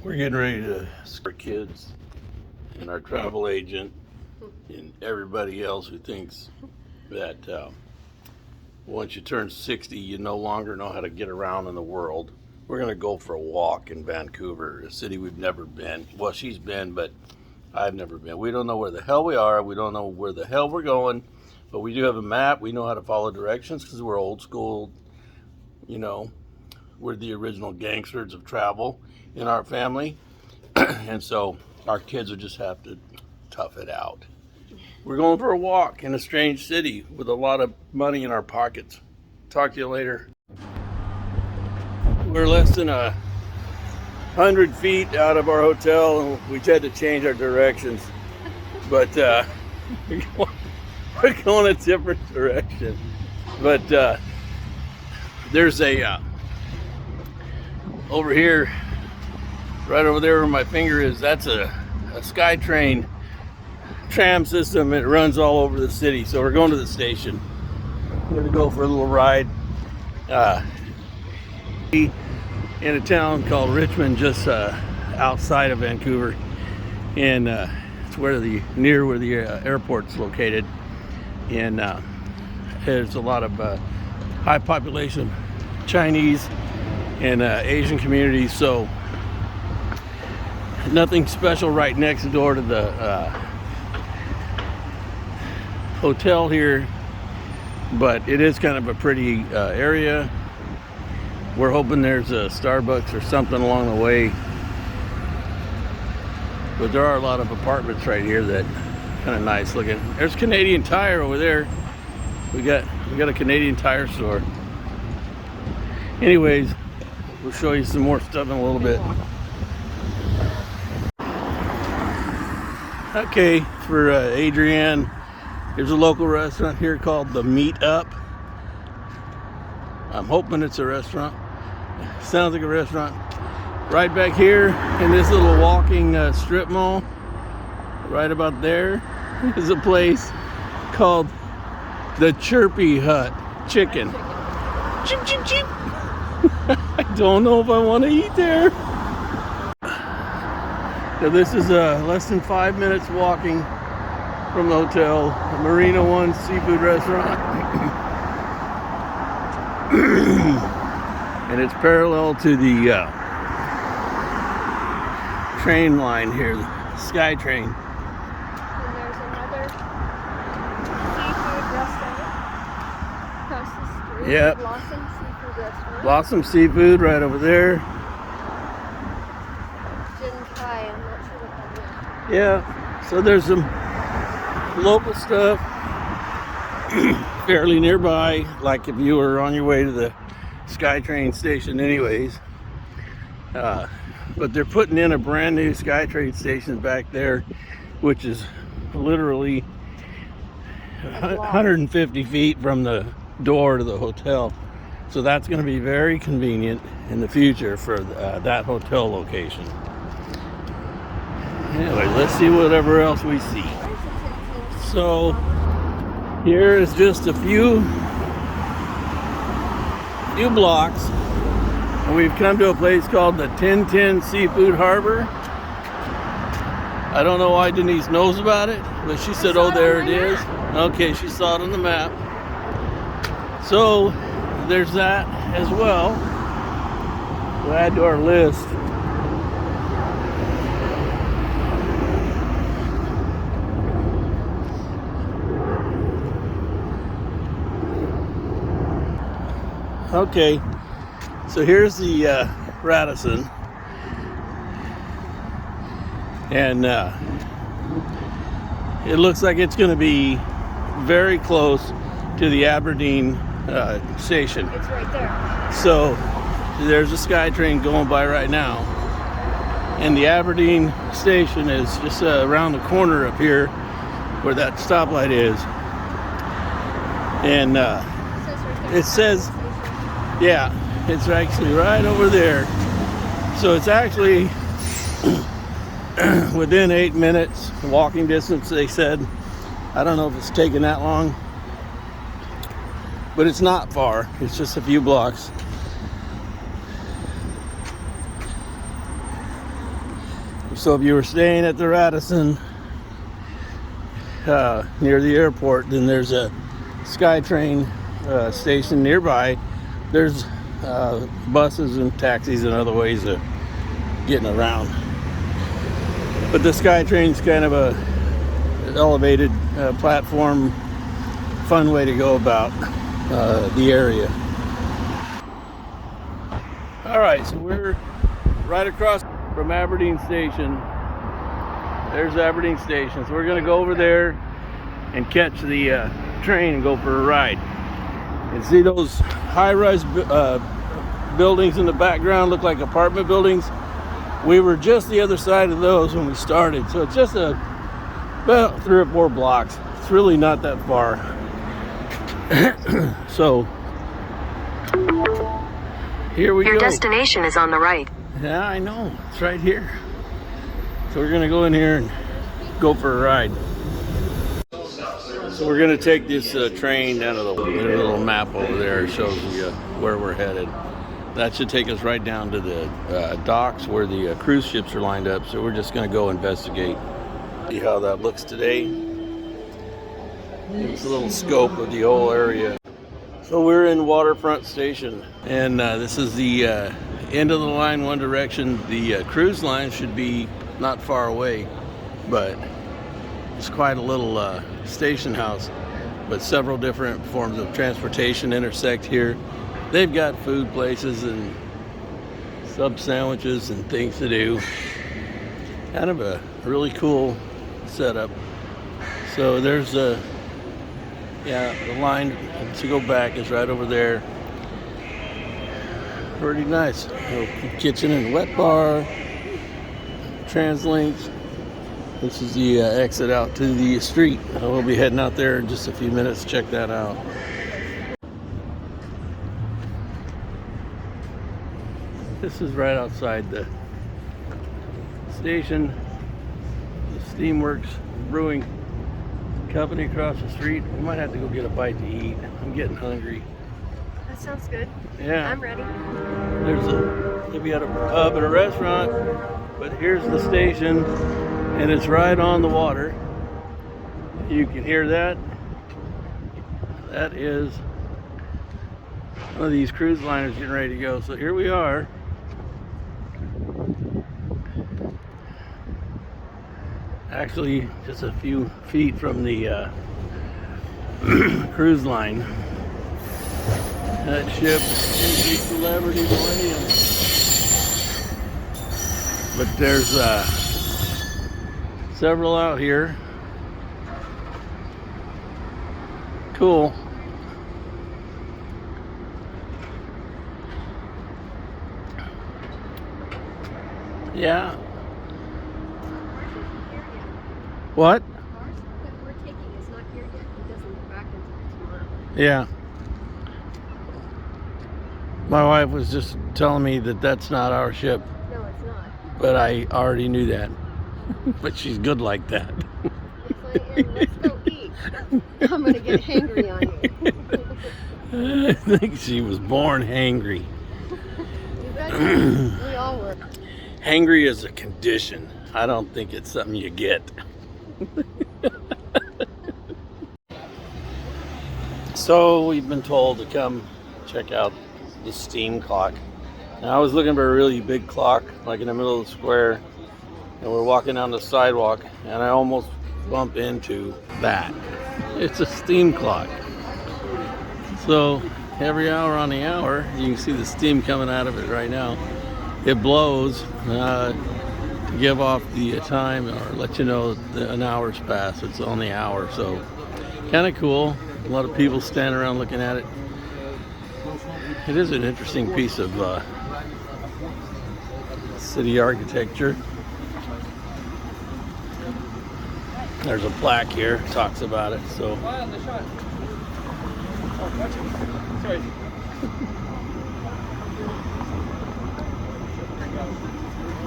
We're getting ready to scare kids and our travel agent and everybody else who thinks that once you turn 60, you no longer know how to get around in the world. We're going to go for a walk in Vancouver, a city we've never been. Well, she's been, but I've never been. We don't know where the hell we are. We don't know where the hell we're going, but we do have a map. We know how to follow directions because we're old school, you know. We're the original gangsters of travel in our family. And so our kids will just have to tough it out. We're going for a walk in a strange city with a lot of money in our pockets. Talk to you later. We're less than 100 feet out of our hotel and we had to change our directions. But we're going a different direction. But there's a over here, right over there where my finger is, that's a SkyTrain tram system. It runs all over the city. So we're going to the station. We're going to go for a little ride in a town called Richmond, just outside of Vancouver, and it's near where the airport's located. And there's a lot of high population Chinese and Asian communities, so nothing special right next door to the hotel here, but it is kind of a pretty area. We're hoping there's a Starbucks or something along the way, but there are a lot of apartments right here that kind of nice looking. There's Canadian Tire over there. We got a Canadian Tire store. Anyways, we'll show you some more stuff in a little bit. Okay, for Adrienne, there's a local restaurant here called the Meet Up. I'm hoping it's a restaurant. Sounds like a restaurant. Right back here in this little walking strip mall, right about there, is a place called the Chirpy Hut Chicken. Chip, chip, chip. I don't know if I want to eat there. Now this is less than 5 minutes walking from the hotel, Marina One Seafood Restaurant. And it's parallel to the train line here, the SkyTrain. And there's another seafood restaurant across the street. Yep. Blossom Seafood Restaurant. Blossom Seafood right over there. Gin Thai, I'm not sure what that Yeah, so there's some local stuff fairly nearby, like if you were on your way to the SkyTrain station anyways. But they're putting in a brand new SkyTrain station back there, which is literally 150 feet from the door to the hotel. So that's going to be very convenient in the future for that hotel location. Anyway, let's see whatever else we see. So here is just a few blocks, and we've come to a place called the 1010 Seafood Harbor. I don't know why Denise knows about it, but she said, oh, there it is. Okay, she saw it on the map. So there's that as well. We'll add to our list. Okay, so here's the Radisson, and it looks like it's going to be very close to the Aberdeen station. It's right there. So there's a SkyTrain going by right now, and the Aberdeen station is just around the corner up here where that stoplight is. And it says, yeah, it's actually right over there. So it's actually within 8 minutes walking distance, they said. I don't know if it's taken that long, but it's not far. It's just a few blocks. So if you were staying at the Radisson near the airport, then there's a SkyTrain station nearby. There's buses and taxis and other ways of getting around. But the SkyTrain's kind of a elevated platform, fun way to go about the area. All right, so we're right across from Aberdeen Station. There's Aberdeen Station. So we're gonna go over there and catch the train and go for a ride. And see those high-rise buildings in the background look like apartment buildings? We were just the other side of those when we started. So it's just about 3 or 4 blocks. It's really not that far. So here we go. Your destination is on the right. Yeah, I know. It's right here. So we're gonna go in here and go for a ride. So we're gonna take this train down to the little map over there. It shows you where we're headed. That should take us right down to the docks where the cruise ships are lined up. So we're just gonna go investigate. See how that looks today. It's a little scope of the whole area. So we're in Waterfront Station, and this is the end of the line, one direction. The cruise line should be not far away, but it's quite a little station house. But several different forms of transportation intersect here. They've got food places and sub sandwiches and things to do. Kind of a really cool setup. So there's the line to go back is right over there. Pretty nice. Little kitchen and wet bar. Translinks. This is the exit out to the street. We'll be heading out there in just a few minutes. Check that out. This is right outside the station. The Steamworks Brewing Company across the street. We might have to go get a bite to eat. I'm getting hungry. That sounds good. Yeah. I'm ready. Maybe at a pub and a restaurant, but here's the station, and it's right on the water. You can hear that. That is one of these cruise liners getting ready to go. So here we are. Actually, just a few feet from the cruise line. That ship is the Celebrity Millennium. But there's several out here. Cool. Yeah. What? The cars that we're taking is not here yet. It doesn't go back until tomorrow. Yeah. My wife was just telling me that that's not our ship, No, it's not. but I already knew that. But she's good like that. It's like, let's go eat. I'm gonna get hangry on you. I think she was born hangry. You bet. We all were. Hangry is a condition. I don't think it's something you get. So we've been told to come check out the steam clock. Now I was looking for a really big clock, like in the middle of the square, and we're walking down the sidewalk, and I almost bump into that. It's a steam clock. So every hour on the hour, you can see the steam coming out of it right now. It blows to give off the time or let you know that an hour's passed. It's on the hour, so kind of cool. A lot of people standing around looking at it. It is an interesting piece of city architecture. There's a plaque here that talks about it. So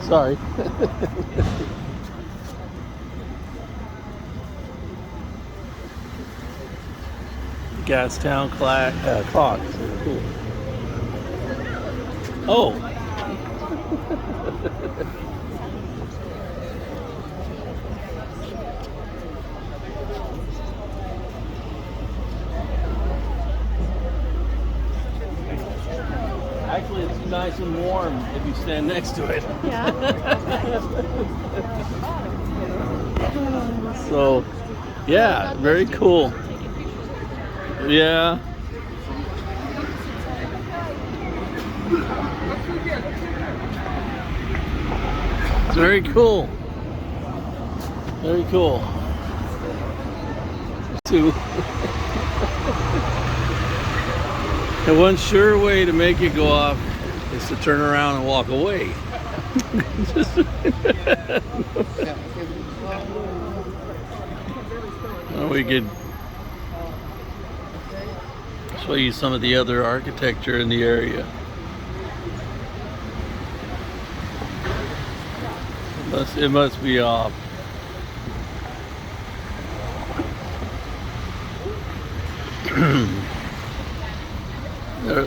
sorry. Gastown clock. Cool. Oh. nice and warm if you stand next to it. Yeah. So, yeah, very cool. Yeah. It's very cool. Very cool. And one sure way to make it go off is to turn around and walk away. Well, we could show you some of the other architecture in the area. It must be off.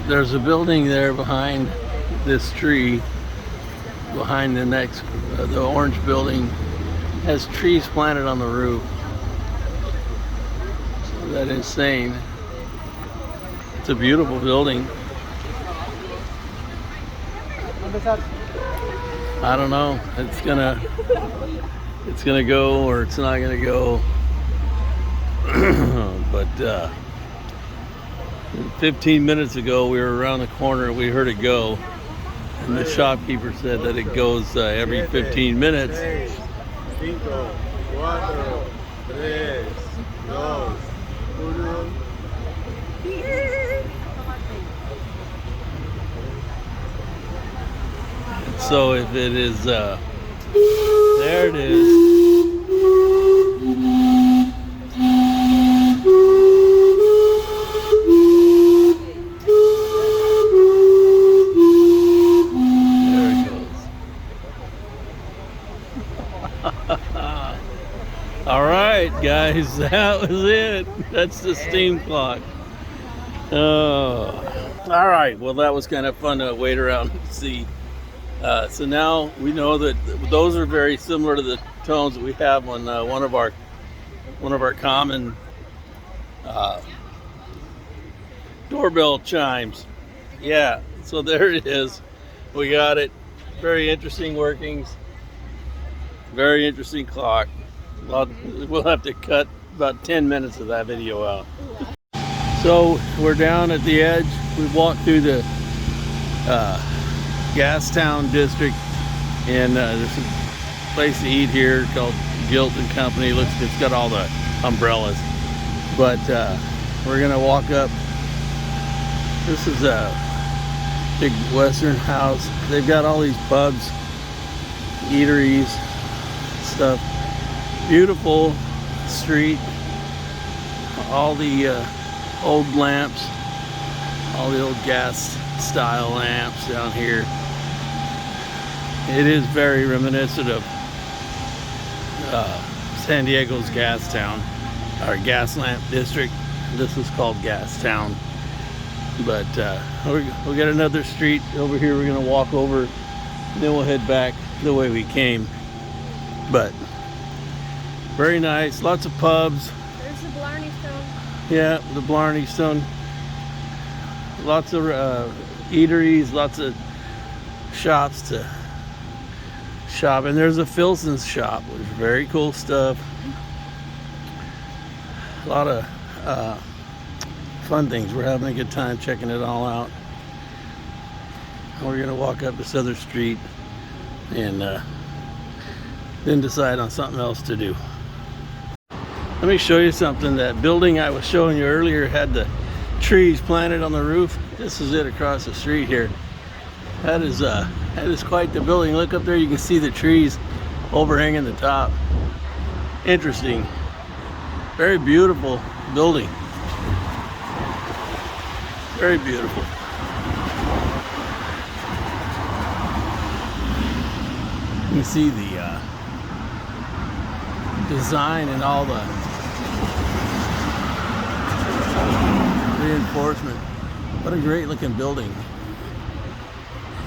There's a building there behind this tree. Behind the next, the orange building has trees planted on the roof. Isn't that insane? It's a beautiful building. I don't know. It's gonna go or it's not gonna go. But 15 minutes ago, we were around the corner. We heard it go, and the shopkeeper said that it goes every 15 minutes. So if it is, there it is. There it goes. All right, guys, that was it. That's the steam clock. Oh. All right, well, that was kind of fun to wait around and see. So now we know that those are very similar to the tones that we have on one of our common doorbell chimes. Yeah, so there it is. We got it. Very interesting workings. Very interesting clock. We'll have to cut about 10 minutes of that video out. So we're down at the edge. We walked through the Gastown district, and there's a place to eat here called Gilt and Company. It's got all the umbrellas, but we're gonna walk up. This is a big Western house. They've got all these pubs, eateries, stuff. Beautiful street. All the old lamps, all the old gas style lamps down here. It is very reminiscent of San Diego's Gastown, our gas lamp district. This is called Gastown. But we got another street over here we're gonna walk over, then we'll head back the way we came. But very nice, lots of pubs. There's the Blarney Stone. Yeah, the Blarney Stone. Lots of eateries, lots of shops to shop, and there's a Filson's shop, which is very cool stuff. A lot of fun things. We're having a good time checking it all out. We're gonna walk up this other street and then decide on something else to do. Let me show you something. That building I was showing you earlier had the trees planted on the roof. This is it across the street here. That is quite the building. Look up there, you can see the trees overhanging the top. Interesting. Very beautiful building. Very beautiful. You can see the design and all the reinforcement. What a great looking building.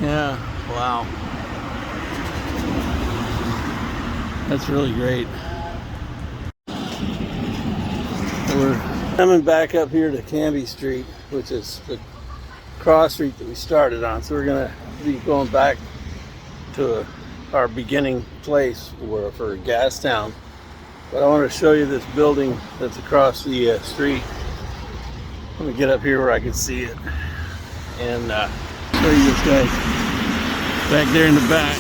Yeah, wow. That's really great. We're coming back up here to Canby Street, which is the cross street that we started on. So we're gonna be going back to our beginning place for Gastown. But I want to show you this building that's across the street. Let me get up here where I can see it and show you this guy back there in the back.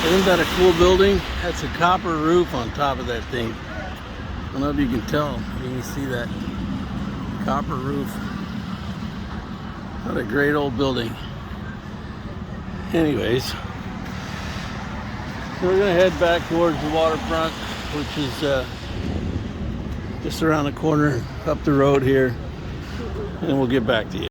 Isn't that a cool building? That's a copper roof on top of that thing. I don't know if you can tell. You can see that copper roof. What a great old building. Anyways, so we're gonna head back towards the waterfront, which is just around the corner, up the road here, and we'll get back to you.